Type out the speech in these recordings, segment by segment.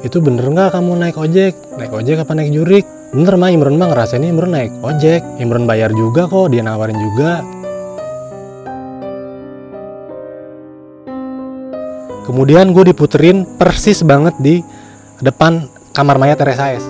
itu bener nggak kamu naik ojek? Naik ojek apa naik jurik? Bener mah, Imron mah ngerasain Imron naik ojek. Imron bayar juga kok, dia nawarin juga. Kemudian gue diputerin persis banget di depan kamar mayat RSAS.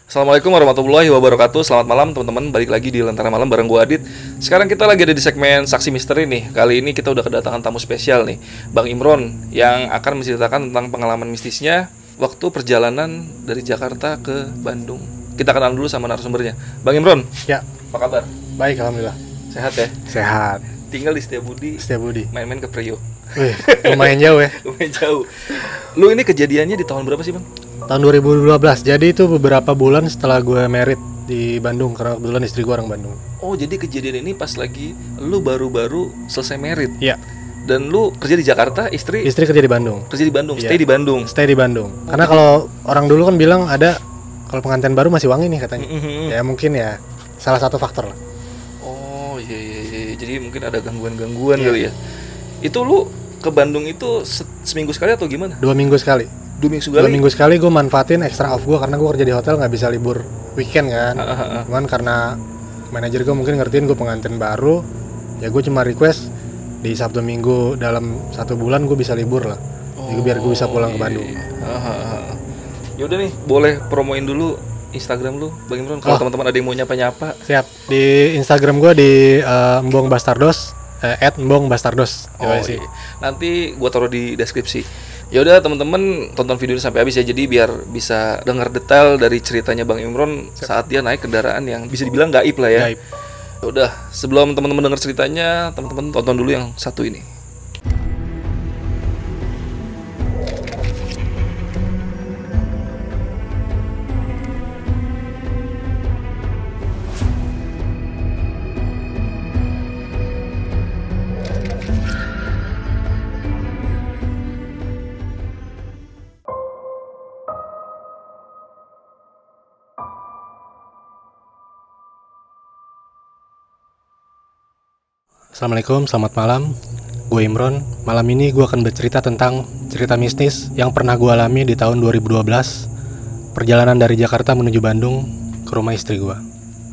Assalamualaikum warahmatullahi wabarakatuh. Selamat malam teman-teman, balik lagi di Lentera Malam bareng gue Adit. Sekarang kita lagi ada di segmen Saksi Misteri nih. Kali ini kita udah kedatangan tamu spesial nih, Bang Imron, yang akan menceritakan tentang pengalaman mistisnya waktu perjalanan dari Jakarta ke Bandung. Kita kenal dulu sama narasumbernya. Bang Imron, Ya, apa kabar? baik alhamdulillah. Sehat ya? Sehat. Tinggal di Setiabudi, main-main ke Priok. Wih, lumayan jauh ya. Lumayan jauh. Lu ini kejadiannya di tahun berapa sih Bang? Tahun 2012, jadi itu beberapa bulan setelah gue married di Bandung, karena kebetulan istri gue orang Bandung. Oh, jadi kejadian ini pas lagi lu baru-baru selesai married. Iya. Dan lu kerja di Jakarta, istri Kerja di Bandung. kerja di Bandung, Iya. stay di Bandung. Stay di Bandung. Karena kalau orang dulu kan bilang ada kalau pengantin baru masih wangi nih katanya. Ya mungkin ya salah satu faktor lah. Oh iya. Jadi mungkin ada gangguan-gangguan Iya. kali ya. Itu lu ke Bandung itu seminggu sekali atau gimana? 2 minggu sekali. 2 minggu 2 sekali? minggu sekali gue manfaatin extra off gue karena gue kerja di hotel nggak bisa libur weekend kan. Cuman karena manajer gue mungkin ngertiin gue pengantin baru, ya gue cuma request di Sabtu Minggu dalam 1 bulan gue bisa libur lah. Jadi biar gue bisa pulang ke Bandung. Yaudah nih, boleh promoin dulu Instagram lu, Bang Imron. Kalau teman-teman ada yang mau nyapa-nyapa. Siap. Di Instagram gue di Embong Bastardos, @embongbastardos. Oh iya. Nanti gua taruh di deskripsi. Ya udah teman-teman, tonton video ini sampai habis ya, jadi biar bisa dengar detail dari ceritanya Bang Imron saat dia naik kendaraan yang bisa dibilang gaib lah ya. Gaib. Ya udah, sebelum teman-teman dengar ceritanya, teman-teman tonton dulu yang satu ini. Assalamualaikum, selamat malam. Gue Imron. Malam ini gue akan bercerita tentang cerita mistis yang pernah gue alami di tahun 2012. Perjalanan dari Jakarta menuju Bandung ke rumah istri gue.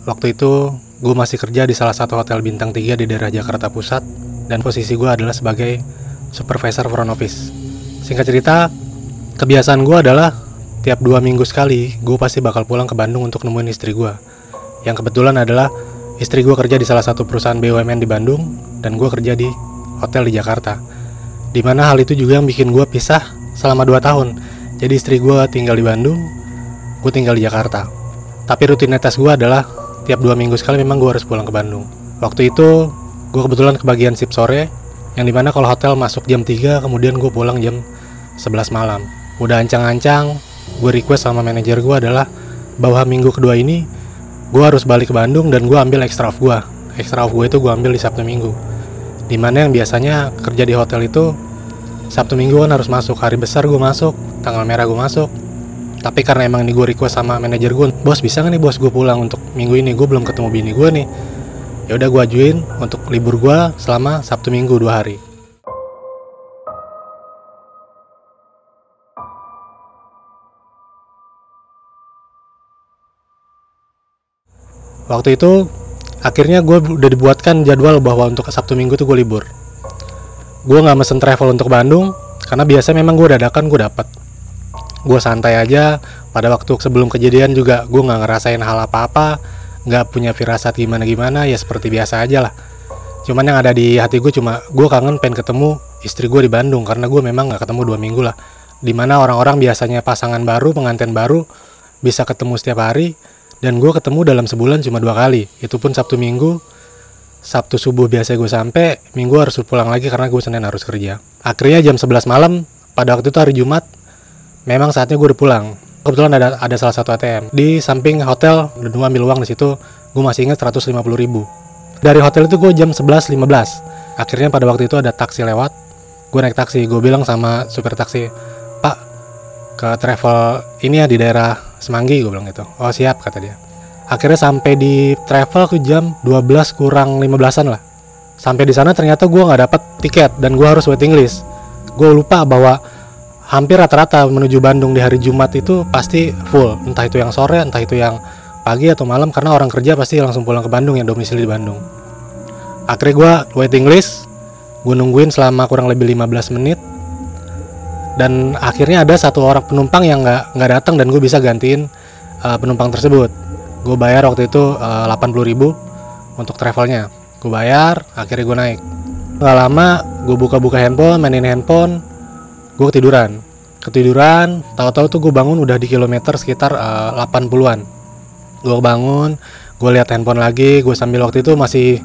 Waktu itu gue masih kerja di salah satu hotel bintang 3 di daerah Jakarta Pusat, dan posisi gue adalah sebagai supervisor front office. Singkat cerita, kebiasaan gue adalah tiap 2 minggu sekali gue pasti bakal pulang ke Bandung untuk nemuin istri gue, yang kebetulan adalah istri gue kerja di salah satu perusahaan BUMN di Bandung, dan gue kerja di hotel di Jakarta. Dimana hal itu juga yang bikin gue pisah selama 2 tahun. Jadi istri gue tinggal di Bandung, gue tinggal di Jakarta. Tapi rutinitas gue adalah tiap 2 minggu sekali memang gue harus pulang ke Bandung. Waktu itu gue kebetulan kebagian shift sore, yang dimana kalau hotel masuk jam 3, kemudian gue pulang jam 11 malam. Udah ancang-ancang, gue request sama manajer gue adalah bahwa minggu kedua ini gue harus balik ke Bandung dan gue ambil extra off gue. Extra off gue itu gue ambil di Sabtu Minggu. Dimana yang biasanya kerja di hotel itu Sabtu Minggu kan harus masuk. Hari besar gue masuk, tanggal merah gue masuk. Tapi karena emang ini gue request sama manajer gue, bos bisa gak nih bos gue pulang untuk minggu ini, gue belum ketemu bini gue nih. Ya udah gue ajuin untuk libur gue selama Sabtu Minggu 2 hari. Waktu itu akhirnya gue udah dibuatkan jadwal bahwa untuk Sabtu Minggu tuh gue libur. Gue gak mesen travel untuk Bandung karena biasa memang gue dadakan gue dapet. Gue santai aja. Pada waktu sebelum kejadian juga gue gak ngerasain hal apa-apa, gak punya firasat gimana-gimana, ya seperti biasa aja lah. Cuman yang ada di hati gue cuma gue kangen pengen ketemu istri gue di Bandung, karena gue memang gak ketemu 2 minggu lah. Dimana orang-orang biasanya pasangan baru, pengantin baru bisa ketemu setiap hari, dan gue ketemu dalam sebulan cuma 2 kali. Itu pun Sabtu Minggu. Sabtu subuh biasa gue sampai, Minggu harus pulang lagi karena gue Senin harus kerja. Akhirnya jam 11 malam, pada waktu itu hari Jumat, memang saatnya gue udah pulang. Kebetulan ada salah satu ATM di samping hotel, dan gue ambil uang di situ. Gue masih ingat 150.000. Dari hotel itu gue jam 11.15. Akhirnya pada waktu itu ada taksi lewat. Gue naik taksi, gue bilang sama supir taksi, "Pak, ke travel ini ya di daerah Semanggi," gue bilang gitu. "Oh siap," kata dia. Akhirnya sampai di travel ke jam 12 kurang 15-an lah. Sampai di sana ternyata gue nggak dapet tiket dan gue harus waiting list. Gue lupa bahwa hampir rata-rata menuju Bandung di hari Jumat itu pasti full, entah itu yang sore, entah itu yang pagi atau malam, karena orang kerja pasti langsung pulang ke Bandung yang domisili di Bandung. Akhirnya gue waiting list, gue nungguin selama kurang lebih 15 menit, dan akhirnya ada satu orang penumpang yang nggak datang dan gue bisa gantiin penumpang tersebut. Gue bayar waktu itu 80.000 untuk travelnya. Gue bayar, akhirnya gue naik. Gak lama gue buka-buka handphone, mainin handphone, gue ketiduran. Tahu-tahu tuh gue bangun udah di kilometer sekitar 80-an. Gue bangun, gue lihat handphone lagi. Gue sambil waktu itu masih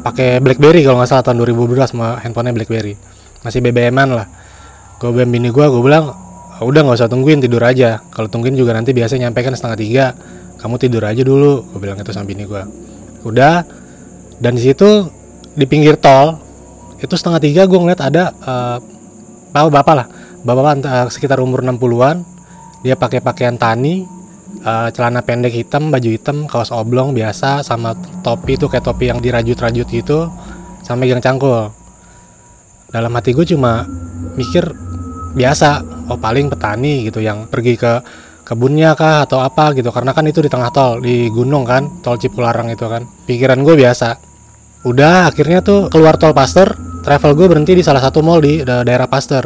pakai BlackBerry kalau nggak salah, tahun 2012 sama handphonenya BlackBerry, masih BBM-an lah. Gue BM bini gue bilang, udah nggak usah tungguin, tidur aja. Kalau tungguin juga nanti biasanya nyampe kan 2:30, kamu tidur aja dulu. Gue bilang itu sama bini gue. Udah, dan di situ di pinggir tol itu 2:30 gue ngeliat ada bapak sekitar umur 60-an. Dia pakai pakaian tani, celana pendek hitam, baju hitam, kaos oblong biasa, sama topi itu kayak topi yang dirajut-rajut gitu, sama megang cangkul. Dalam hati gue cuma mikir biasa, oh paling petani gitu yang pergi ke kebunnya kah atau apa gitu, karena kan itu di tengah tol, di gunung kan, tol Cipularang itu kan. Pikiran gue biasa. Udah, akhirnya tuh keluar tol Pasteur, travel gue berhenti di salah satu mall di daerah Pasteur,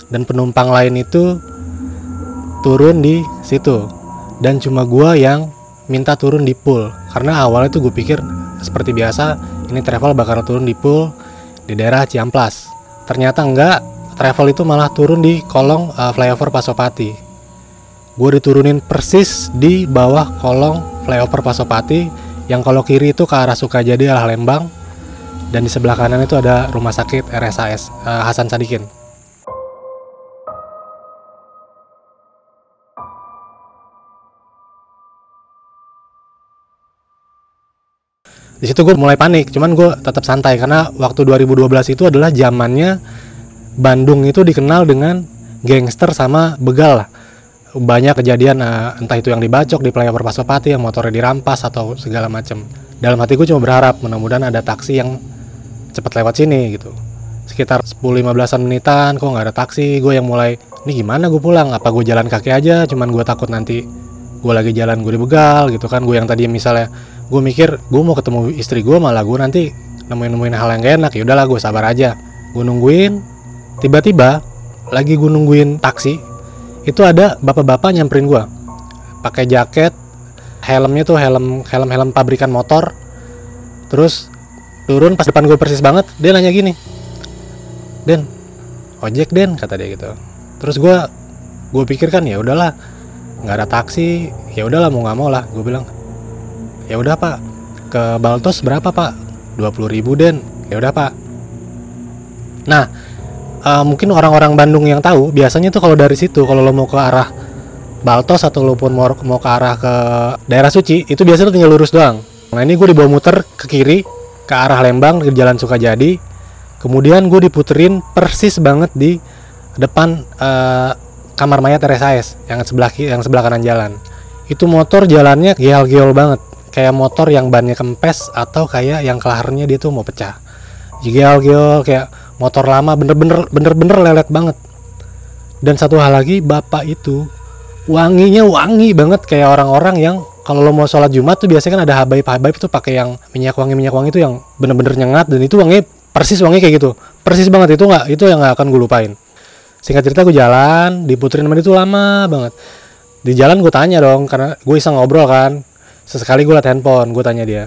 dan penumpang lain itu turun di situ, dan cuma gue yang minta turun di pool. Karena awalnya tuh gue pikir seperti biasa, ini travel bakal turun di pool di daerah Ciamplas. Ternyata enggak, travel itu malah turun di kolong flyover Pasopati. Gue diturunin persis di bawah kolong flyover Pasopati, yang kalau kiri itu ke arah Sukajadi arah Lembang, dan di sebelah kanan itu ada rumah sakit RSAS Hasan Sadikin. Di situ gue mulai panik, cuman gue tetap santai karena waktu 2012 itu adalah zamannya Bandung itu dikenal dengan gangster sama begal lah. Banyak kejadian entah itu yang dibacok di flyover Pasopati, yang motornya dirampas atau segala macam. Dalam hati gue cuma berharap mudah-mudahan ada taksi yang cepat lewat sini gitu. Sekitar 10-15an menitan kok nggak ada taksi. Gue yang mulai, ini gimana gue pulang, apa gue jalan kaki aja, cuman gue takut nanti gue lagi jalan gue dibegal gitu kan. Gue yang tadi misalnya gue mikir gue mau ketemu istri gue, malah gue nanti nemuin hal yang gak enak. Ya udahlah, gue sabar aja, gue nungguin. Tiba-tiba lagi gue nungguin taksi, itu ada bapak-bapak nyamperin gue, pakai jaket, helmnya tuh helm pabrikan motor. Terus turun pas depan gue persis banget, dia nanya gini, Den, ojek Den, kata dia gitu. Terus gue pikir kan ya udahlah, nggak ada taksi, ya udahlah mau nggak mau lah. Gue bilang, ya udah Pak, ke Baltos berapa Pak? 20.000 Den. Ya udah Pak. Nah, mungkin orang-orang Bandung yang tahu, biasanya tuh kalau dari situ, kalau lo mau ke arah Baltos atau lo pun mau ke arah ke daerah Suci, itu biasanya lo tinggal lurus doang. Nah ini gue dibawa muter ke kiri ke arah Lembang ke Jalan Sukajadi. Kemudian gue diputerin persis banget di depan kamar mayat RSAS yang sebelah kanan jalan. Itu motor jalannya geol-geol banget, kayak motor yang bannya kempes atau kayak yang kelaharnya dia tuh mau pecah. Geol-geol kayak motor lama, bener-bener lelet banget. Dan satu hal lagi, bapak itu wanginya wangi banget kayak orang-orang yang kalau lo mau sholat Jumat tuh biasanya kan ada habaib tuh pakai yang minyak wangi itu yang bener-bener nyengat, dan itu wangi persis wangi kayak gitu, persis banget. Itu yang nggak akan gue lupain. Singkat cerita gue jalan, diputerin sama dia tuh lama banget. Di jalan gue tanya dong, karena gue iseng ngobrol kan. Sesekali gue liat handphone, gue tanya dia,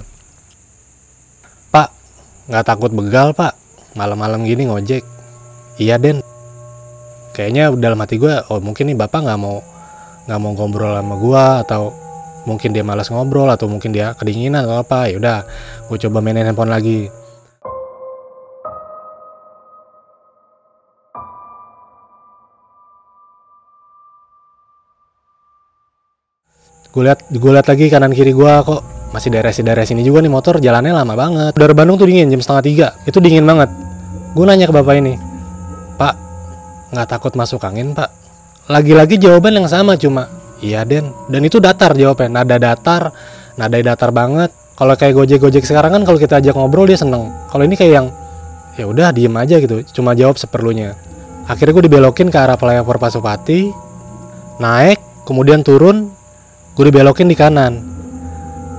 Pak, nggak takut begal Pak? Malam-malam gini ngojek? Iya Den. Kayaknya dalam hati gue, oh mungkin nih bapak nggak mau ngobrol sama gue, atau mungkin dia malas ngobrol, atau mungkin dia kedinginan atau apa. Ya udah, gue coba mainin handphone lagi. Gue lihat lagi kanan kiri gue, kok masih daerah sini juga nih motor, jalannya lama banget. Udara Bandung tuh dingin, jam 2:30, itu dingin banget. Gue nanya ke bapak ini, Pak, nggak takut masuk angin Pak? Lagi-lagi jawaban yang sama, cuma iya Den. Dan itu datar jawabnya, nada datar banget. Kalau kayak gojek sekarang kan kalau kita ajak ngobrol dia seneng. Kalau ini kayak yang Ya udah diem aja gitu, cuma jawab seperlunya. Akhirnya gue dibelokin ke arah flyover Pasopati, naik, kemudian turun, gue dibelokin di kanan.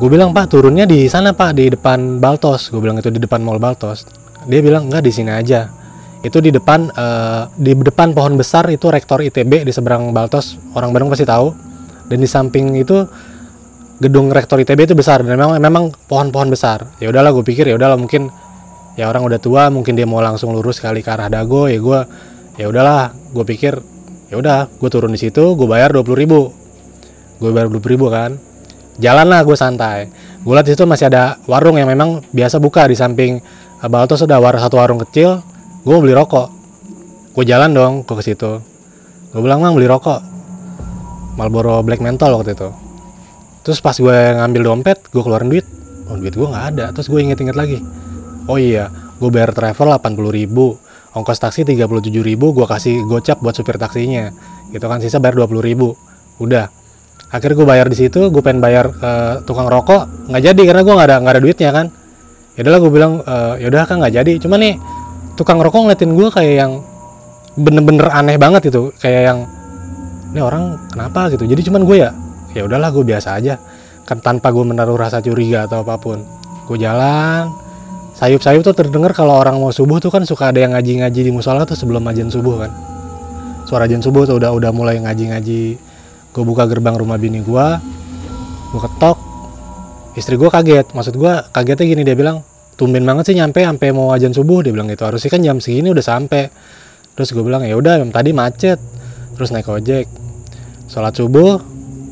Gue bilang, "Pak, turunnya di sana Pak, di depan Baltos." Gue bilang itu di depan Mall Baltos. Dia bilang, "Enggak, di sini aja." Itu di depan pohon besar itu rektor ITB di seberang Baltos, orang Bandung pasti tahu. Dan di samping itu gedung rektor ITB itu besar dan memang pohon-pohon besar. Ya udahlah, gue pikir ya udahlah, mungkin ya orang udah tua, mungkin dia mau langsung lurus kali ke arah Dago. Ya udahlah, gue pikir ya udah, gue turun di situ, gue bayar 20.000. Gue bayar 20.000 kan. Jalan lah gue santai. Gue lihat di situ masih ada warung yang memang biasa buka di samping Baltos, ada satu warung kecil. Gue beli rokok. Gue jalan dong ke situ. Gue bilang, "Mang, beli rokok." Marlboro Black Menthol waktu itu. Terus pas gue ngambil dompet, gue keluarin duit. Oh, duit gue nggak ada. Terus gue inget-inget lagi. Oh iya, gue bayar travel 80.000, ongkos taksi 37.000, gue kasih gocap buat supir taksinya. Gitu kan, sisa bayar 20.000. Udah. Akhirnya gue bayar di situ, gue pengen bayar tukang rokok, nggak jadi karena gue nggak ada duitnya kan. Ya udahlah, gue bilang, "Yaudah kan nggak jadi." Cuma nih tukang rokok ngeliatin gue kayak yang bener-bener aneh banget itu, kayak yang ini orang kenapa gitu. Jadi cuman gue ya udahlah, gue biasa aja kan, tanpa gue menaruh rasa curiga atau apapun. Gue jalan, sayup-sayup tuh terdengar kalau orang mau subuh tuh kan suka ada yang ngaji-ngaji di musola tuh sebelum azan subuh kan. Suara azan subuh tuh udah mulai ngaji-ngaji. Gue buka gerbang rumah bini gue ketok. Istri gue kaget, maksud gue kagetnya gini, dia bilang, "Tumben banget sih nyampe sampai mau azan subuh." Dia bilang gitu, "Harusnya kan jam segini udah sampai." Terus gue bilang, "Ya udah, tadi macet." Terus naik ojek, sholat subuh.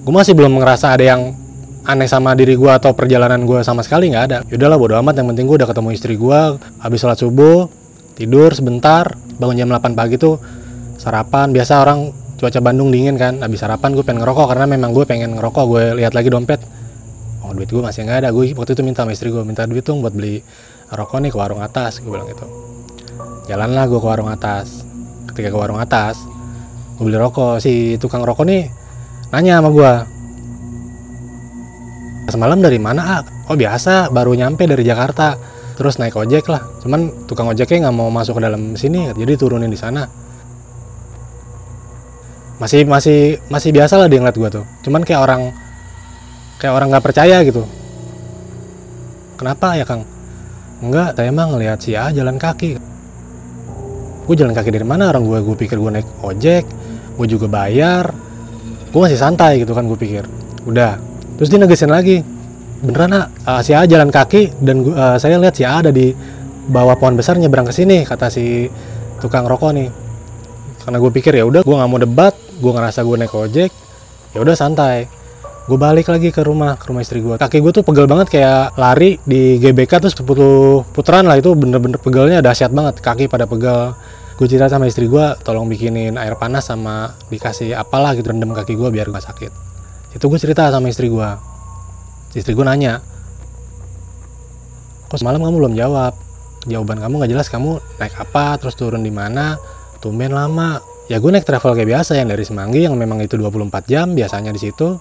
Gue masih belum ngerasa ada yang aneh sama diri gue atau perjalanan gue, sama sekali nggak ada. Yaudahlah, bodo amat, yang penting gue udah ketemu istri gue. Habis sholat subuh, tidur sebentar, bangun jam 8 pagi tuh sarapan. Biasa orang cuaca Bandung dingin kan, habis sarapan gue pengen ngerokok karena memang gue pengen ngerokok. Gue lihat lagi dompet, oh duit gue masih nggak ada. Gue waktu itu minta sama istri gue, minta duit tuh buat beli rokok nih ke warung atas. Gue bilang gitu. Jalanlah gue ke warung atas. Ketika ke warung atas, gue beli rokok. Si tukang rokok nih nanya sama gue, "Semalam dari mana, Ah?" "Oh biasa, baru nyampe dari Jakarta." Terus naik ojek lah. Cuman tukang ojeknya nggak mau masuk ke dalam sini, jadi turunin di sana. Masih biasa lah dia ngeliat gue tuh. Cuman kayak orang nggak percaya gitu. "Kenapa ya Kang?" "Enggak, saya emang ngeliat si A jalan kaki." Gue jalan kaki dari mana? Orang gue pikir gue naik ojek, gue juga bayar. Gue masih santai gitu kan, gue pikir. Udah. Terus dia negesin lagi, "Beneran si A jalan kaki dan saya lihat si A ada di bawah pohon besar nyebrang ke sini," kata si tukang rokok nih. Karena gue pikir ya udah, gue nggak mau debat, gue ngerasa gue naik ojek, ya udah santai. Gue balik lagi ke rumah istri gue. Kaki gue tuh pegel banget kayak lari di GBK tuh 10 putaran lah, itu bener-bener pegelnya dahsyat banget, kaki pada pegel. Gue cerita sama istri gue, tolong bikinin air panas sama dikasih apalah gitu, rendam kaki gue biar gak sakit. Itu gue cerita sama istri gue. Istri gue nanya, "Kok semalam kamu belum jawab? Jawaban kamu gak jelas, kamu naik apa, terus turun di mana? Tumben lama." Ya gue naik travel kayak biasa yang dari Semanggi, yang memang itu 24 jam biasanya di situ.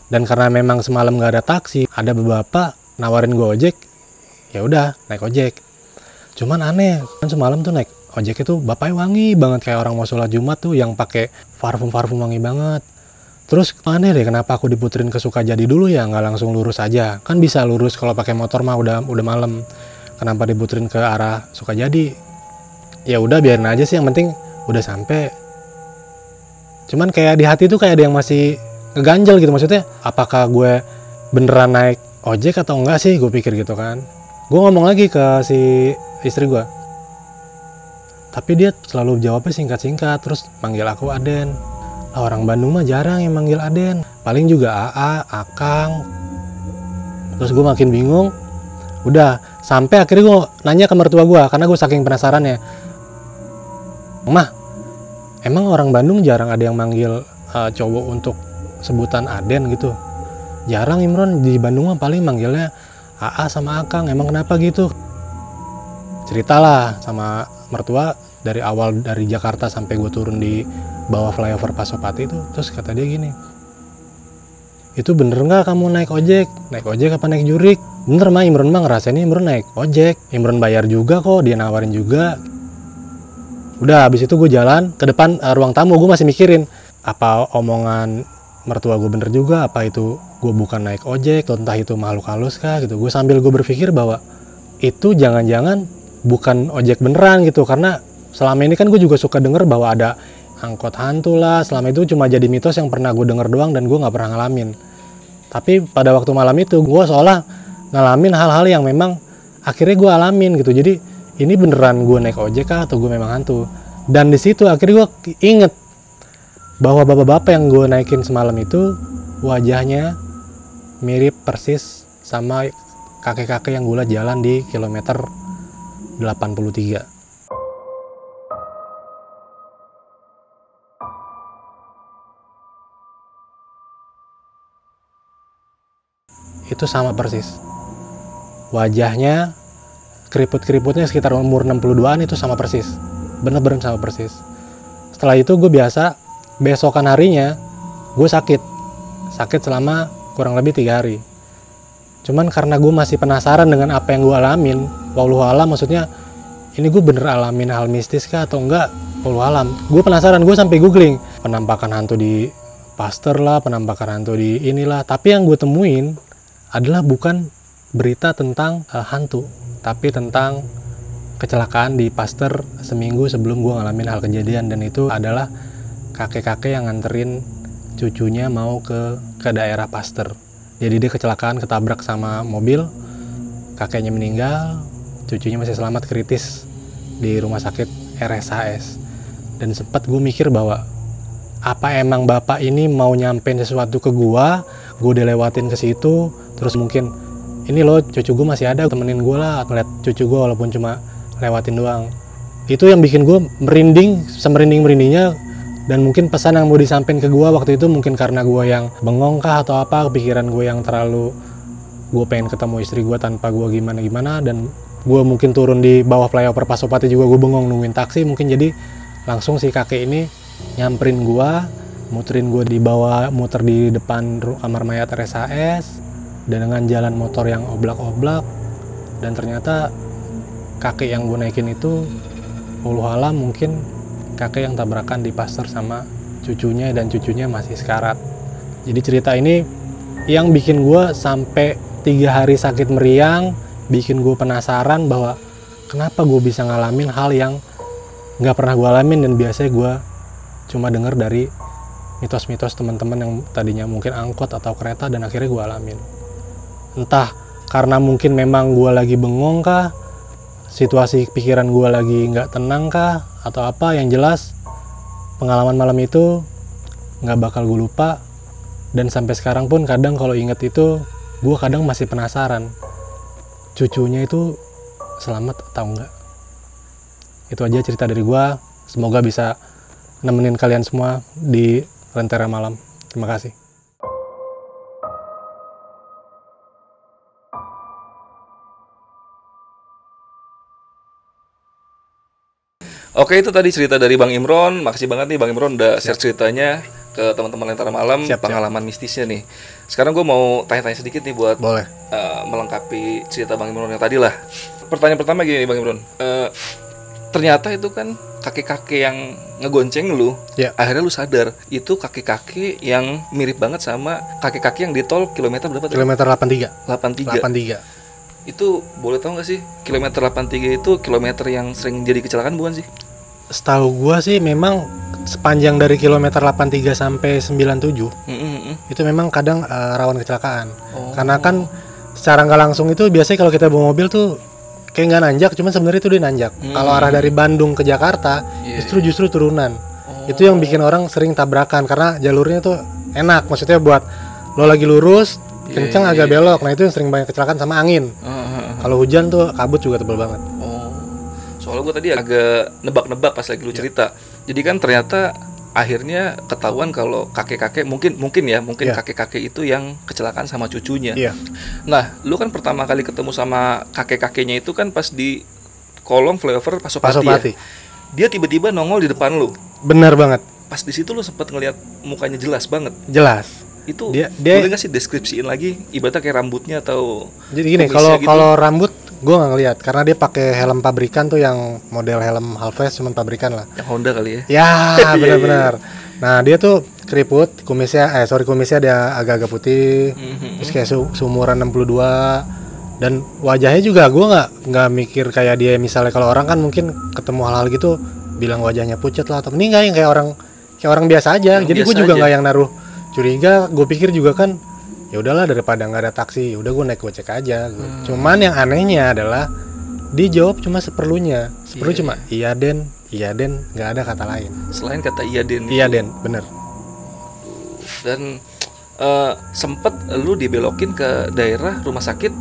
Dan karena memang semalam gak ada taksi, ada beberapa nawarin gue ojek, ya udah naik ojek. Cuman aneh, kan semalam tuh naik ojek itu bapaknya wangi banget, kayak orang mau sholat Jumat tuh yang pakai parfum wangi banget. Terus aneh deh, kenapa aku diputerin ke Sukajadi dulu ya, nggak langsung lurus aja? Kan bisa lurus kalau pakai motor mah udah malam. Kenapa diputerin ke arah Sukajadi? Ya udah biarin aja sih, yang penting udah sampai. Cuman kayak di hati tuh kayak ada yang masih ngeganjel gitu, maksudnya apakah gue beneran naik ojek atau enggak sih, gue pikir gitu kan. Gue ngomong lagi ke si istri gue, tapi dia selalu jawabnya singkat-singkat, terus manggil aku Aden. Orang Bandung mah jarang yang manggil Aden, paling juga AA, Akang. Terus gue makin bingung. Udah, sampai akhirnya gue nanya ke mertua gue, karena gue saking penasarannya. "Mah, emang orang Bandung jarang ada yang manggil cowok untuk sebutan Aden gitu?" "Jarang Imron, di Bandung mah paling manggilnya AA sama Akang, emang kenapa gitu?" Ceritalah sama mertua dari awal, dari Jakarta sampai gue turun di bawah flyover Pasopati itu. Terus kata dia gini, itu bener nggak kamu naik ojek? Naik ojek apa naik jurik? Bener mah, Imron mah ngerasain Imron naik ojek. Imron bayar juga kok, dia nawarin juga. Udah habis itu gue jalan ke depan ruang tamu, gue masih mikirin apa omongan mertua gue bener juga, apa itu gue bukan naik ojek, atau entah itu makhluk halus kah gitu. Gue sambil gue berpikir bahwa itu jangan-jangan bukan ojek beneran gitu, karena selama ini kan gue juga suka denger bahwa ada angkot hantu lah. Selama itu cuma jadi mitos yang pernah gue denger doang dan gue nggak pernah ngalamin. Tapi pada waktu malam itu gue seolah ngalamin hal-hal yang memang akhirnya gue alamin gitu. Jadi ini beneran gue naik ojek kah atau gue memang hantu? Dan di situ akhirnya gue inget bahwa bapak-bapak yang gue naikin semalam itu wajahnya mirip persis sama kakek-kakek yang gue liat jalan di kilometer 83. Itu sama persis. Wajahnya, keriput-keriputnya sekitar umur 62-an itu sama persis. Bener-bener sama persis. Setelah itu gue biasa, besokan harinya gue sakit selama kurang lebih 3 hari. Cuman karena gue masih penasaran dengan apa yang gue alamin, wallahu alam, maksudnya ini gue bener alamin hal mistis kah atau enggak, wallahu alam. Gue penasaran, gue sampai googling penampakan hantu di Pasteur lah, penampakan hantu di inilah. Tapi yang gue temuin adalah bukan berita tentang hantu, tapi tentang kecelakaan di Pasteur seminggu sebelum gue ngalamin hal kejadian. Dan itu adalah kakek-kakek yang nganterin cucunya mau ke daerah Pasteur. Jadi dia kecelakaan, ketabrak sama mobil, kakeknya meninggal, cucunya masih selamat kritis di rumah sakit RSHS. Dan sempat gue mikir bahwa apa emang bapak ini mau nyampein sesuatu ke gue udah lewatin ke situ, terus mungkin ini loh cucu gue masih ada, temenin gue lah ngeliat cucu gue walaupun cuma lewatin doang. Itu yang bikin gue merinding, semerinding-merindingnya. Dan mungkin pesan yang mau disampaikan ke gue waktu itu mungkin karena gue yang bengong kah atau apa, kepikiran gue yang terlalu, gue pengen ketemu istri gue tanpa gue gimana-gimana, dan gue mungkin turun di bawah flyover Pasopati juga gue bengong nungguin taksi, mungkin jadi langsung si kakek ini nyamperin gue, muterin gue di bawah, muter di depan kamar mayat RSHS, dan dengan jalan motor yang oblak-oblak. Dan ternyata kakek yang gue naikin itu wallahu alam mungkin kakek yang tabrakan di Pasteur sama cucunya, dan cucunya masih sekarat. Jadi cerita ini yang bikin gue sampai 3 hari sakit meriang, bikin gue penasaran bahwa kenapa gue bisa ngalamin hal yang nggak pernah gue alamin, dan biasanya gue cuma denger dari mitos-mitos teman-teman yang tadinya mungkin angkot atau kereta, dan akhirnya gue alamin. Entah karena mungkin memang gue lagi bengong kah, situasi pikiran gue lagi nggak tenang kah, atau apa, yang jelas pengalaman malam itu nggak bakal gue lupa. Dan sampai sekarang pun kadang kalau inget itu, gue kadang masih penasaran cucunya itu selamat atau enggak. Itu aja cerita dari gue, semoga bisa nemenin kalian semua di Lentera Malam. Terima kasih. Oke, itu tadi cerita dari Bang Imron. Makasih banget nih Bang Imron udah share ceritanya ke teman-teman Lentera Malam, pengalaman mistisnya nih. Sekarang gue mau tanya-tanya sedikit nih buat melengkapi cerita Bang Imron yang tadi lah. Pertanyaan pertama gini Bang Imron, ternyata itu kan kakek-kakek yang ngegonceng lu, akhirnya lu sadar itu kakek-kakek yang mirip banget sama kakek-kakek yang di tol kilometer berapa tadi? Kilometer 83. 83. Itu boleh tahu nggak sih, kilometer 83 itu kilometer yang sering jadi kecelakaan bukan sih? Setahu gua sih memang sepanjang dari kilometer 83 sampai 97 itu memang kadang rawan kecelakaan. Karena kan secara nggak langsung itu biasanya kalau kita bawa mobil tuh kayak nggak nanjak, cuman sebenarnya itu dia nanjak. Kalau arah dari Bandung ke Jakarta justru turunan. Itu yang bikin orang sering tabrakan karena jalurnya tuh enak, maksudnya buat lo lagi lurus kenceng agak belok. Nah itu yang sering banyak kecelakaan sama angin. Kalau hujan tuh kabut juga tebel banget. Soalnya gue tadi agak nebak-nebak pas lagi lu cerita. Jadi kan ternyata akhirnya ketahuan kalau kakek-kakek mungkin kakek-kakek itu yang kecelakaan sama cucunya. Nah, lu kan pertama kali ketemu sama kakek-kakeknya itu kan pas di kolong flyover Pasopati. Ya? Dia tiba-tiba nongol di depan lu. Benar banget. Pas di situ lu sempat ngelihat mukanya jelas banget. Jelas. Itu Dia- boleh nggak sih deskripsiin lagi? Ibaratnya kayak rambutnya atau Jadi gini, kumisnya gitu? kalau rambut gue nggak ngeliat karena dia pakai helm pabrikan tuh, yang model helm Halves cuman pabrikan lah. Yang Honda kali ya? Ya, Iya, benar-benar. Nah, dia tuh keriput, kumisnya dia agak-agak putih. Terus kayak seumuran 62, dan wajahnya juga gue nggak mikir kayak dia, misalnya kalau orang kan mungkin ketemu hal-hal gitu bilang wajahnya pucat lah, atau ini nggak, yang kayak orang biasa aja. Yang Jadi gue biasa juga aja. nggak yang naruh curiga. Gue pikir juga kan ya udahlah, daripada nggak ada taksi, udah gue naik gojek aja. Cuman yang anehnya adalah dijawab cuma seperlunya. Iya, Cuma iya Den, nggak ada kata lain. Selain kata iya Den Iya itu. Den, bener. Dan sempet lu dibelokin ke daerah rumah sakit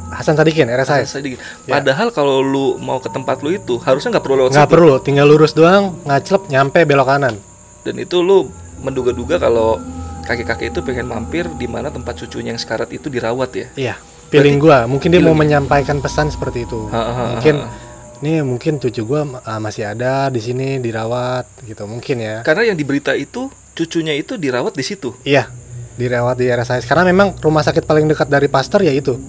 Hasan Sadikin, RSIS. Sedikit. Ya. Padahal kalau lu mau ke tempat lu itu harusnya nggak perlu lewat Nggak situ. perlu, tinggal lurus doang, ngaclep, nyampe belok kanan. Dan itu lu menduga-duga kalau kakek-kakek itu pengen mampir di mana tempat cucunya yang sekarat itu dirawat ya. Iya, feeling gua. Mungkin dia mau feeling. menyampaikan pesan seperti itu. Mungkin cucu gua masih ada di sini dirawat gitu, mungkin ya. Karena yang di berita itu cucunya itu dirawat di situ. Iya, dirawat di RSIS. Karena memang rumah sakit paling dekat dari Pasteur ya itu,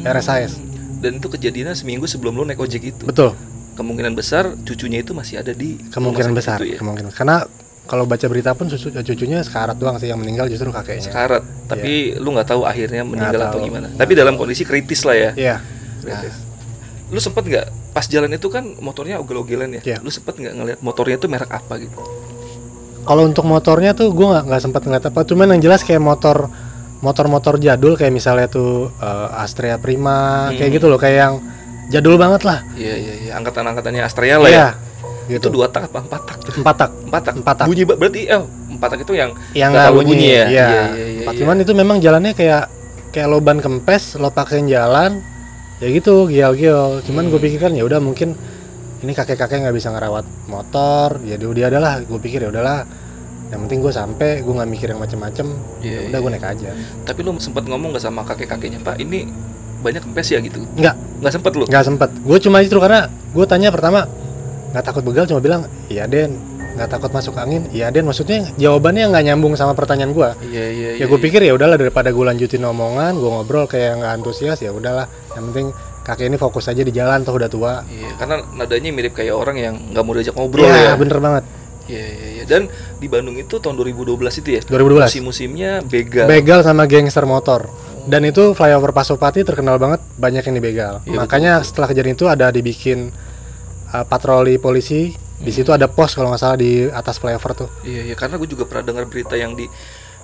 RSIS. Dan itu kejadiannya seminggu sebelum lu naik ojek itu. Betul, Kemungkinan besar cucunya itu masih ada di kemungkinan rumah besar, sakit itu ya. kemungkinan. Karena kalau baca berita pun cucunya sekarat doang sih, yang meninggal justru kakeknya. Sekarat, tapi lu nggak tahu akhirnya meninggal Nggak atau tahu. gimana. Tapi dalam kondisi kritis lah ya. Iya. Nah, lu sempet nggak pas jalan itu kan motornya ogel-ogelan ya? Iya. Lu sempet nggak ngeliat motornya itu merek apa gitu? Kalau untuk motornya tuh gue nggak sempat ngeliat apa, cuman yang jelas kayak motor jadul, kayak misalnya tuh Astrea Prima, kayak gitu loh, kayak yang jadul banget lah. Iya. Angkatan-angkatannya Astrea lah ya. Gitu. Itu 2 tak apa 4 tak? 4 tak. 4 tak. 4 tak. Bunyi berarti 4 tak itu yang Yang nggak nggak terlalu bunyi ya. Iya. Iya. Cuman itu memang jalannya kayak lo ban kempes, lo paksain jalan, ya gitu, gial-gial. Cuman gue pikir kan ya udah, mungkin ini kakek-kakek nggak bisa ngerawat motor, ya dia adalah. Gue pikir ya udahlah, yang penting gue sampai, gue nggak mikir yang macem-macem. Iya, Ya udah gue naik aja. Tapi lu sempet ngomong nggak sama kakek-kakeknya, Pak? Ini banyak kempes ya gitu? Nggak Nggak sempet lu? sempet. Gue cuma itu, karena gue tanya pertama, nggak takut begal, cuma bilang iya Den. Nggak takut masuk angin, iya Den. Maksudnya jawabannya nggak nyambung sama pertanyaan gue. Iya. Ya gue pikir ya udahlah, daripada gue lanjutin omongan, gue ngobrol kayak nggak antusias, ya udahlah. Yang penting kakek ini fokus aja di jalan, toh udah tua. Iya, karena nadanya mirip kayak orang yang nggak mau diajak ngobrol Iya, ya. bener banget. Iya. Dan di Bandung itu tahun 2012 itu ya? 2012. Musim-musimnya begal. Begal sama gangster motor. Dan itu flyover Pasopati terkenal banget, banyak yang dibegal. Iya, Makanya setelah kejadian itu ada dibikin patroli polisi. Di situ ada pos kalau nggak salah di atas flyover tuh. Iya, karena gue juga pernah dengar berita yang di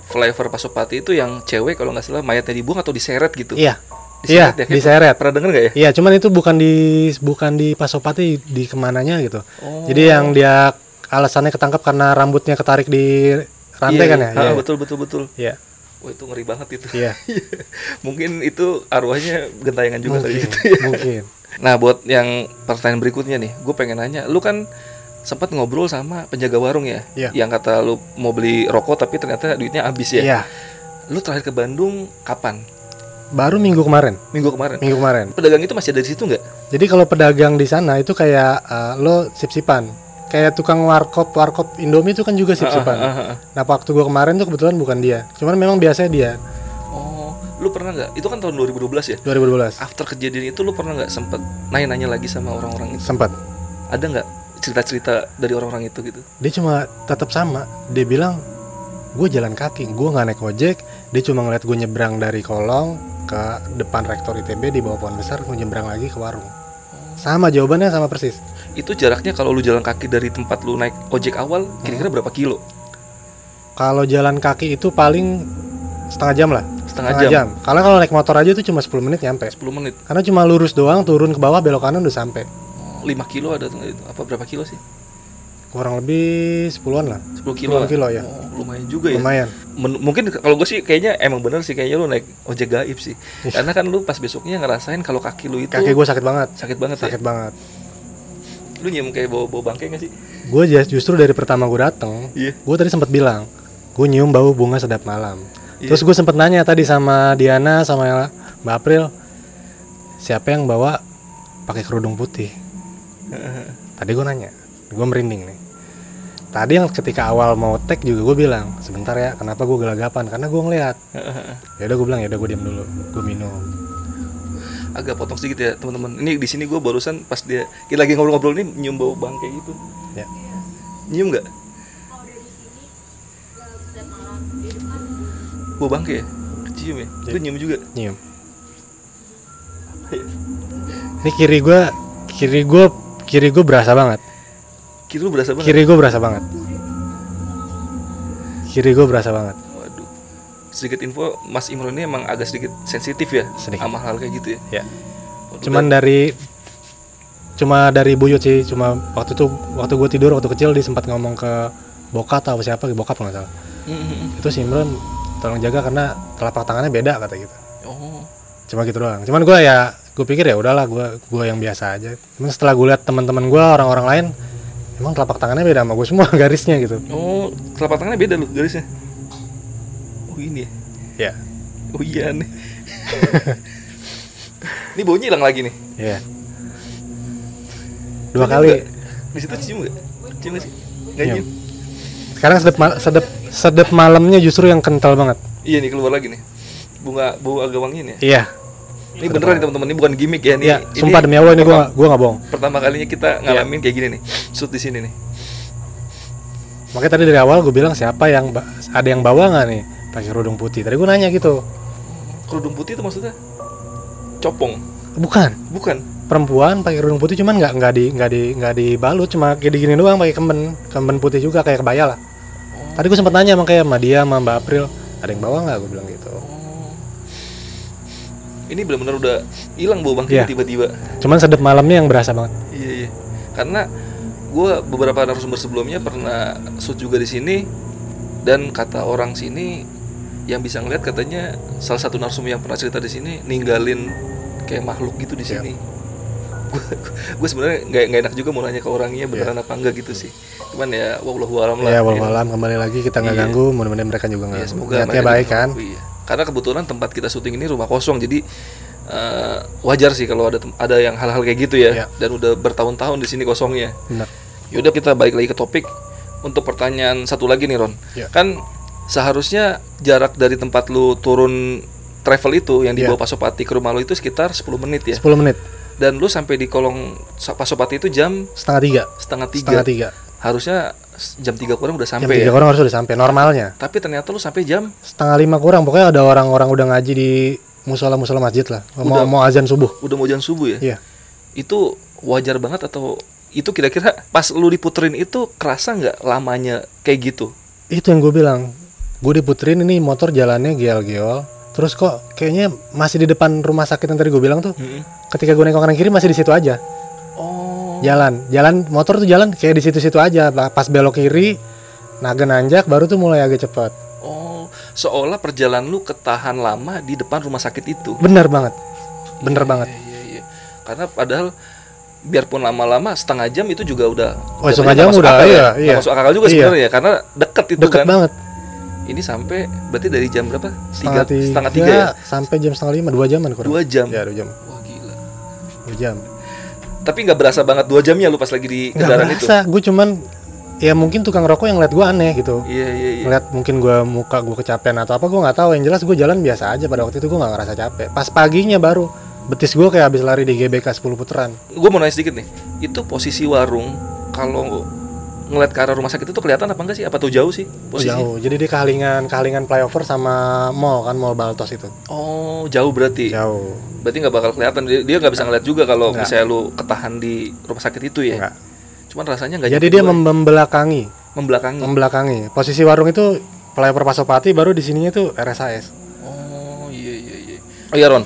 flyover Pasopati itu yang cewek kalau nggak salah mayatnya dibuang atau diseret gitu. Iya. Diseret Iya, ya? Kayak diseret. Pernah denger nggak ya? Iya, cuman itu bukan di Pasopati, di kemananya gitu. Oh. Jadi yang dia alasannya ketangkap karena rambutnya ketarik di rantai kan ya? Iya. Iya. Betul. Iya. Wah, itu ngeri banget itu. Iya. Mungkin itu arwahnya gentayangan juga kali Mungkin, gitu ya. mungkin. Nah, buat yang pertanyaan berikutnya nih, gue pengen nanya, lu kan sempat ngobrol sama penjaga warung ya, Iya. yang kata lu mau beli rokok tapi ternyata duitnya habis ya. Iya. Lu terakhir ke Bandung kapan? Baru minggu kemarin. Minggu kemarin. Pedagang itu masih ada di situ nggak? Jadi kalau pedagang di sana itu kayak lo sip-sipan. Kayak tukang warkop Indomie itu kan juga sip-sipan. Nah, waktu gua kemarin tuh kebetulan bukan dia. Cuman memang biasanya dia. Oh, lu pernah nggak? Itu kan tahun 2012 ya. 2012. After kejadian itu lu pernah nggak sempet nanya-nanya lagi sama orang-orang itu? Sempat. Ada nggak cerita-cerita dari orang-orang itu gitu? Dia cuma tetap sama. Dia bilang, gue jalan kaki, gue nggak naik ojek. Dia cuma ngeliat gue nyebrang dari kolong ke depan rektor ITB di bawah pohon besar, gue nyebrang lagi ke warung. Sama jawabannya, sama persis. Itu jaraknya kalau lu jalan kaki dari tempat lu naik ojek awal kira-kira berapa kilo? Kalau jalan kaki itu paling setengah jam lah. Setengah jam. Karena kalau naik motor aja itu cuma 10 menit nyampe. 10 menit. Karena cuma lurus doang, turun ke bawah, belok kanan udah sampai. 5 kilo ada apa berapa kilo sih? Kurang lebih 10-an lah. 10 kilo. 10 kilo ya. Oh, lumayan juga ya. Lumayan. Mungkin kalau gue sih kayaknya emang bener sih, kayaknya lu naik ojek gaib sih. Karena kan lu pas besoknya ngerasain kalau kaki lu itu Kaki gue sakit banget. sakit banget Sakit ya. banget. Lu nyium kayak bau bangkai gak sih? Gue justru dari pertama gue dateng, Iya. gue tadi sempat bilang, gue nyium bau bunga sedap malam. Iya. Terus gue sempat nanya tadi sama Diana sama Mbak April, siapa yang bawa pakai kerudung putih? Tadi gue nanya, gue merinding nih. tadi yang ketika awal mau tag juga gue bilang sebentar ya, kenapa gue gelagapan, karena gue ngeliat. Ya udah gue bilang ya udah gue diam dulu, gue minum. Agak potong sedikit ya teman-teman. Ini di sini gue barusan pas kita lagi ngobrol-ngobrol ini nyium bau bangke gitu. Ya. Nyium nggak? Bau bangke ya? Cium ya? Lu nyium juga? Nyium. Ini kiri gue berasa banget. Kiri lu berasa banget? Kiri gue berasa banget. Waduh. Sedikit info, Mas Imron ini emang agak sedikit sensitif ya sama hal kayak gitu ya. Ya. Cuma dari buyut sih, cuma waktu gue tidur waktu kecil dia sempat ngomong ke bokap atau siapa, bokap nggak salah. Itu si Imron tolong jaga karena telapak tangannya beda kata gitu. Oh. Cuma gitu doang. Cuman gue pikir ya udahlah, gue yang biasa aja. Cuman setelah gue lihat teman-teman gue, orang-orang lain, emang telapak tangannya beda sama gue semua garisnya gitu. Oh, telapak tangannya beda lu garisnya. Oh ini ya. Oh iya nih. Ini baunya hilang lagi nih. Iya. 2 kali. Di situ cium nggak? Cium nggak sih? Nggak cium. Sekarang sedep malamnya justru yang kental banget. Iya nih keluar lagi nih. Bau agak wangi nih. Iya. Ini beneran nih teman-teman, ini bukan gimmick ya nih. Iya, sumpah demi Allah ini gue nggak bohong. Pertama kalinya kita ngalamin kayak gini nih. Shoot di sini nih. Makanya tadi dari awal gue bilang siapa yang ada yang bawa nggak nih pakai kerudung putih. Tadi gue nanya gitu. Kerudung putih itu maksudnya copong? Bukan. Perempuan pakai kerudung putih, cuman nggak dibalut, cuma kayak digini doang, pakai kemben putih juga kayak kebaya lah. Tadi gue sempat nanya sama dia sama Mbak April, ada yang bawa nggak? Gue bilang gitu. Ini benar-benar udah hilang bau bangkainya tiba-tiba. Cuman sedep malamnya yang berasa banget. Iya. Karena gue beberapa narasumber sebelumnya pernah shoot juga di sini, dan kata orang sini yang bisa ngeliat katanya salah satu narasumber yang pernah cerita di sini ninggalin kayak makhluk gitu di sini. Gue sebenarnya nggak enak juga mau nanya ke orangnya beneran apa enggak gitu sih. Cuman ya wallahu alam lah. Ya wallahu alam, kembali lagi kita nggak ganggu, mudah-mudahan mereka juga nggak. Semoga niatnya baik kan. Iya. Karena kebetulan tempat kita syuting ini rumah kosong, jadi wajar sih kalau ada yang hal-hal kayak gitu ya. Dan udah bertahun-tahun di sini kosongnya. Benar. Yaudah kita balik lagi ke topik. Untuk pertanyaan satu lagi nih Ron, kan seharusnya jarak dari tempat lu turun travel itu yang dibawa Pasopati ke rumah lu itu sekitar 10 menit ya? 10 menit. Dan lu sampai di kolong Pasopati itu jam setengah tiga. Harusnya jam 3 kurang udah sampai ya? Jam 3 kurang harus udah sampai normalnya. Tapi ternyata lu sampai jam setengah 5 kurang. Pokoknya ada orang-orang udah ngaji di musola masjid lah. Mau azan subuh. Udah mau azan subuh ya? Iya. Itu wajar banget atau itu kira-kira pas lu diputerin itu kerasa nggak lamanya kayak gitu? Itu yang gue bilang. Gue diputerin ini motor jalannya geol-geol. Terus kok kayaknya masih di depan rumah sakit yang tadi gue bilang tuh. Ketika gue nengok kanan kiri masih di situ aja. Oh. Jalan motor tuh jalan kayak di situ-situ aja. Pas belok kiri, nanjak baru tuh mulai agak cepat. Oh, seolah perjalanan lu ketahan lama di depan rumah sakit itu. Bener banget. Iya. Karena padahal biarpun lama-lama setengah jam itu juga udah. Oh, setengah jam udah iya. Masuk akal juga sebenarnya karena deket itu deket kan. Banget. Ini sampai berarti dari jam berapa? Setengah 3 ya? Sampai jam setengah 5, 2 jaman kurang. 2 jam? Ya 2 jam. Wah gila. 2 jam. Tapi gak berasa banget 2 jamnya lu pas lagi di kendaraan itu? Gak berasa, gue cuman ya mungkin tukang rokok yang ngeliat gue aneh gitu. Iya. Ngeliat mungkin muka gue kecapean atau apa, gue gak tahu. Yang jelas gue jalan biasa aja pada waktu itu, gue gak ngerasa capek. Pas paginya baru betis gue kayak habis lari di GBK 10 putaran. Gue mau nanya sedikit nih, itu posisi warung kalau ngeliat ke arah rumah sakit itu kelihatan apa enggak sih? Apa tuh jauh sih posisinya? Jauh, jadi di kalingan flyover sama mall Baltos itu. Oh, jauh berarti? Jauh. Berarti nggak bakal kelihatan, dia nggak bisa ngeliat juga kalau misalnya lu ketahan di rumah sakit itu ya? Enggak. Cuman rasanya nggak. Jadi dia membelakangi. Posisi warung itu flyover Pasopati, baru di sininya tuh RSAS. Oh iya. Oh iya Ron,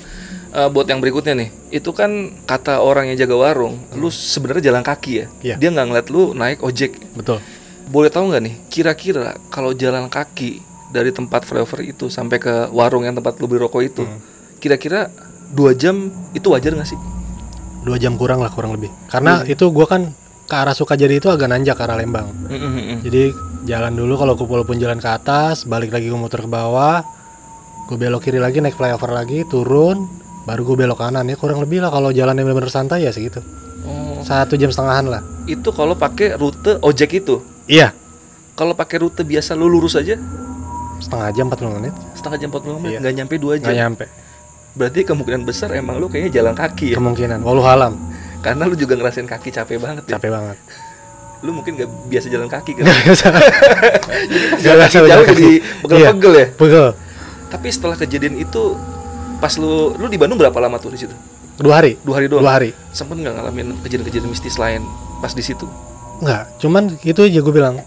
buat yang berikutnya nih, itu kan kata orang yang jaga warung, lu sebenarnya jalan kaki ya? Iya. Dia nggak ngeliat lu naik ojek. Betul. Boleh tahu nggak nih, kira-kira kalau jalan kaki dari tempat flyover itu sampai ke warung yang tempat lu beli rokok itu, kira-kira 2 jam itu wajar nggak sih? 2 jam kurang lah, kurang lebih. Karena itu gua kan ke arah Sukajadi itu agak nanjak ke arah Lembang. Jadi jalan dulu, kalau walaupun jalan ke atas, balik lagi gue muter ke bawah, gue belok kiri lagi, naik flyover lagi, turun, baru gue belok kanan. Ya kurang lebih lah kalau jalan yang benar-benar santai ya segitu. 1,5 jam lah. Itu kalau pakai rute ojek itu? Iya. Kalau pakai rute biasa lu lurus aja Setengah jam 40 menit. setengah jam 40 menit, Iya. nggak nyampe 2 jam. Nggak nyampe. Berarti kemungkinan besar emang lu kayaknya jalan kaki ya. Kemungkinan. Walau alam. Karena lu juga ngerasain kaki capek banget ya. Capek banget. Lu mungkin nggak biasa jalan kaki kan. Nggak biasa. Nggak biasa Jauh jalan kaki. jadi pegel-pegel ya. Pegel. Tapi setelah kejadian itu pas lu di Bandung berapa lama tuh di situ? 2 hari. 2 hari doang. 2 hari. Sempet nggak ngalamin kejadian-kejadian mistis lain pas di situ? Enggak. Cuman itu aja gue bilang.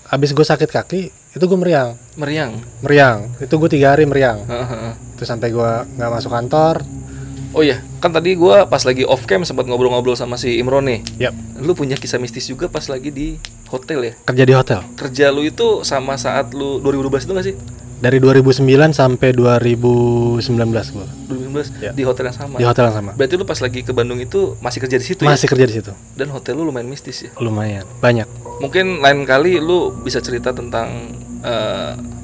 Abis gue sakit kaki, itu gue meriang. Meriang. Itu gue 3 hari meriang. Heeh. Itu sampai gue nggak masuk kantor. Oh iya, kan tadi gua pas lagi off cam sempat ngobrol-ngobrol sama si Imron nih. Yap. Lu punya kisah mistis juga pas lagi di hotel ya? Kerja di hotel. Kerja lu itu sama saat lu 2012 itu nggak sih? Dari 2009 sampai 2019 gue 2019 Ya. di hotel yang sama. di hotel yang sama. Berarti lu pas lagi ke Bandung itu masih kerja di situ ya? Masih kerja di situ. Dan hotel lu lumayan mistis ya. Lumayan banyak. Mungkin lain kali lu bisa cerita tentang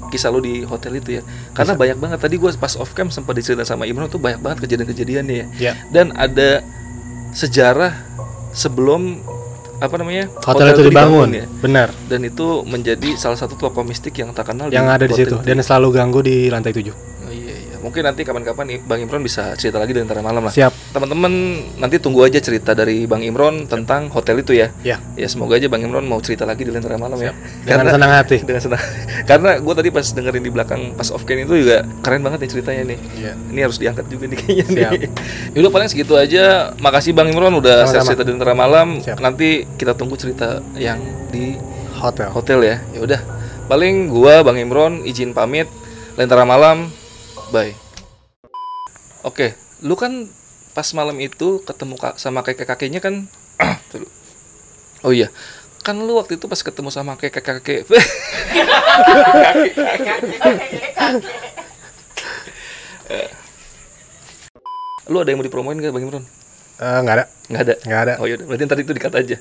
kisah lu di hotel itu ya. Karena banyak banget tadi gua pas off cam sempat diceritain sama Imron tuh banyak banget kejadian-kejadiannya ya. Ya. Dan ada sejarah sebelum Hotel itu dibangun ya. benar. Dan itu menjadi salah satu tokoh mistik yang terkenal Yang ada di hotel situ itu. dan selalu ganggu di lantai 7. Oh iya iya. Mungkin nanti kapan-kapan Bang Imron bisa cerita lagi di Lentera Malam lah. Siap. Teman-teman nanti tunggu aja cerita dari Bang Imron tentang hotel itu ya. Ya. Ya semoga aja Bang Imron mau cerita lagi di Lentera Malam ya. Dengan senang hati. Dengan senang. Karena gue tadi pas dengerin di belakang pas off cam itu juga keren banget nih ceritanya nih. Iya. Ini harus diangkat juga nih kayaknya Siap. nih. Yaudah paling segitu aja. Makasih Bang Imron udah share Sama-sama. cerita di Lentera Malam. Siap. Nanti kita tunggu cerita yang di Hotel. ya. Ya udah. Paling gua Bang Imron izin pamit. Lentera Malam. Bye. Oke, lu kan pas malam itu ketemu sama kakek-kakeknya kan? Tuh. Oh iya. Kan lu waktu itu pas ketemu sama kakek-kakek. Lu ada yang mau dipromoin gak Bang Imron? Nggak ada. Nggak ada. Nggak ada. Oh iya, berarti ntar itu dikat aja.